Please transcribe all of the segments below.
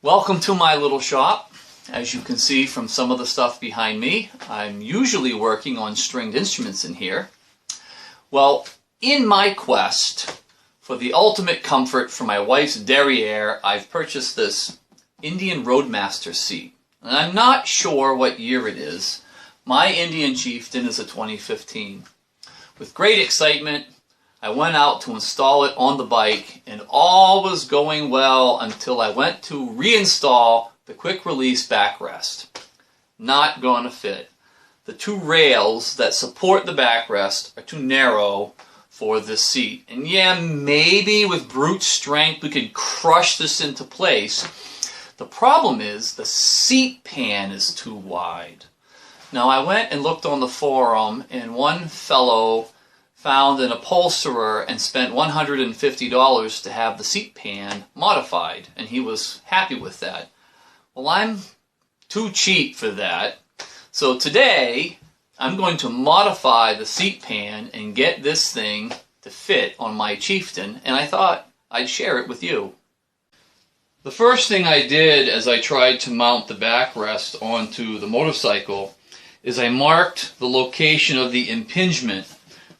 Welcome to my little shop. As you can see from some of the stuff behind me, I'm usually working on stringed instruments in here. Well, in my quest for the ultimate comfort for my wife's derriere, I've purchased this Indian Roadmaster seat. And I'm not sure what year it is. My Indian Chieftain is a 2015. With great excitement, I went out to install it on the bike, and all was going well until I went to reinstall the quick release backrest. Not going to fit. The two rails that support the backrest are too narrow for this seat. And yeah, maybe with brute strength we could crush this into place. The problem is the seat pan is too wide. Now I went and looked on the forum, and one fellow found an upholsterer and spent $150 to have the seat pan modified, and he was happy with that. Well, I'm too cheap for that, so today I'm going to modify the seat pan and get this thing to fit on my Chieftain, and I thought I'd share it with you. The first thing I did as I tried to mount the backrest onto the motorcycle is I marked the location of the impingement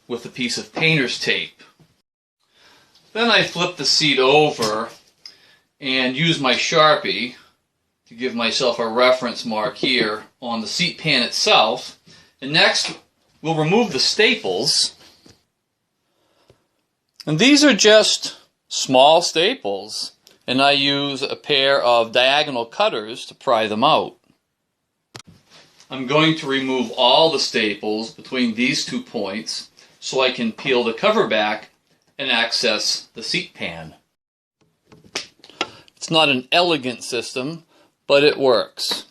with a piece of painter's tape. Then I flipped the seat over and used my Sharpie to give myself a reference mark here on the seat pan itself. And next we'll remove the staples. And these are just small staples, and I use a pair of diagonal cutters to pry them out. I'm going to remove all the staples between these 2 points so I can peel the cover back and access the seat pan. It's not an elegant system, but it works.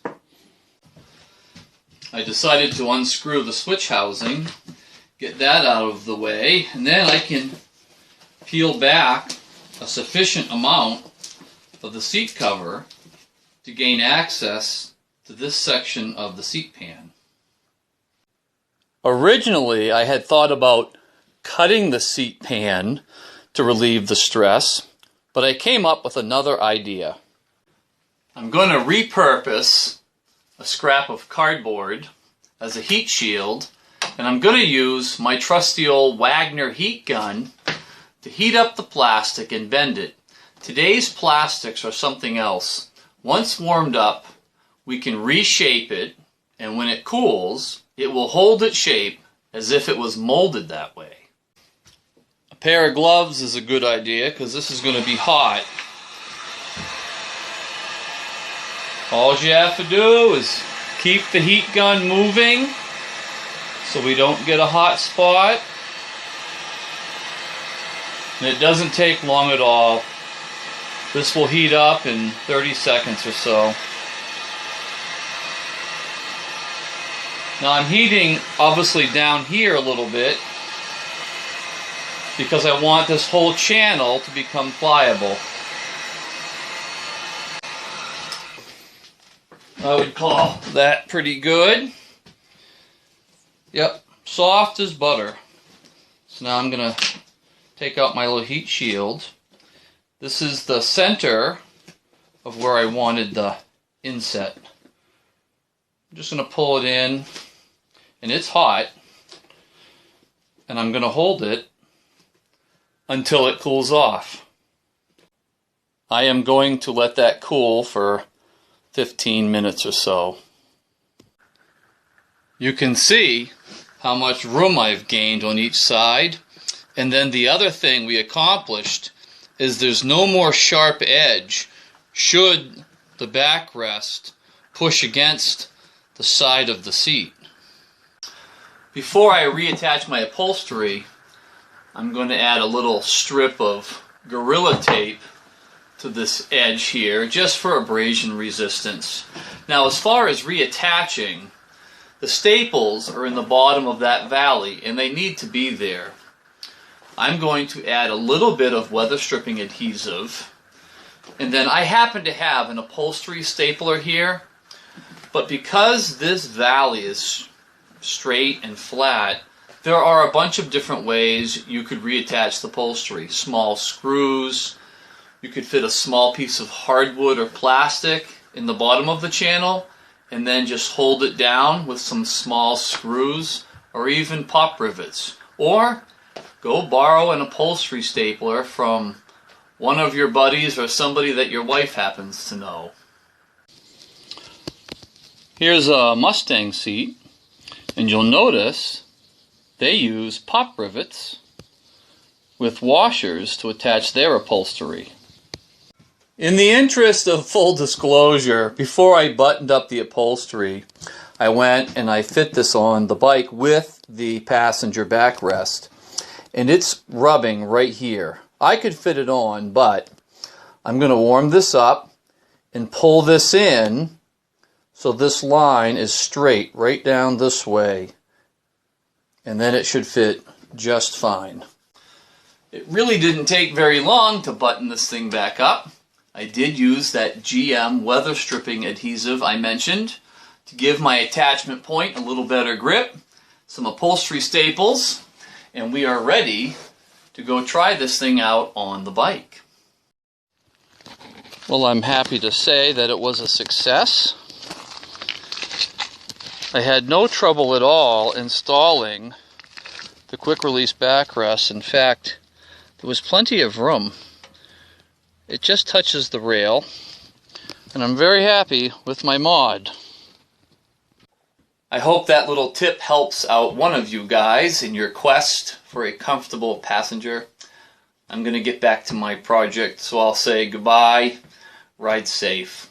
I decided to unscrew the switch housing, get that out of the way, and then I can peel back a sufficient amount of the seat cover to gain access to this section of the seat pan. Originally, I had thought about cutting the seat pan to relieve the stress, but I came up with another idea. I'm going to repurpose a scrap of cardboard as a heat shield, and I'm going to use my trusty old Wagner heat gun to heat up the plastic and bend it. Today's plastics are something else. Once warmed up, we can reshape it, and when it cools, it will hold its shape as if it was molded that way. A pair of gloves is a good idea because this is going to be hot. All you have to do is keep the heat gun moving so we don't get a hot spot. And it doesn't take long at all. This will heat up in 30 seconds or so. Now I'm heating obviously down here a little bit because I want this whole channel to become pliable. I would call that pretty good. Yep, soft as butter. So now I'm going to take out my little heat shield. This is the center of where I wanted the inset. I'm just going to pull it in. And it's hot, and I'm going to hold it until it cools off. I am going to let that cool for 15 minutes or so. You can see how much room I've gained on each side, and then the other thing we accomplished is there's no more sharp edge should the backrest push against the side of the seat. Before I reattach my upholstery, I'm going to add a little strip of Gorilla Tape to this edge here, just for abrasion resistance. Now, as far as reattaching, the staples are in the bottom of that valley, and they need to be there. I'm going to add a little bit of weather stripping adhesive, and then I happen to have an upholstery stapler here, but because this valley is straight and flat, there are a bunch of different ways you could reattach the upholstery. Small screws, You could fit a small piece of hardwood or plastic in the bottom of the channel and then just hold it down with some small screws or even pop rivets. Or go borrow an upholstery stapler from one of your buddies or somebody that your wife happens to know. Here's a Mustang seat, and you'll notice they use pop rivets with washers to attach their upholstery. In the interest of full disclosure, before I buttoned up the upholstery, I went and I fit this on the bike with the passenger backrest, and it's rubbing right here. I could fit it on, but I'm going to warm this up and pull this in so this line is straight right down this way, and then it should fit just fine. It really didn't take very long to button this thing back up. I did use that GM weather stripping adhesive I mentioned to give my attachment point a little better grip, some upholstery staples, and we are ready to go try this thing out on the bike. Well, I'm happy to say that it was a success. I had no trouble at all installing the quick release backrest. In fact, there was plenty of room. It just touches the rail, and I'm very happy with my mod. I hope that little tip helps out one of you guys in your quest for a comfortable passenger. I'm going to get back to my project, so I'll say goodbye, ride safe.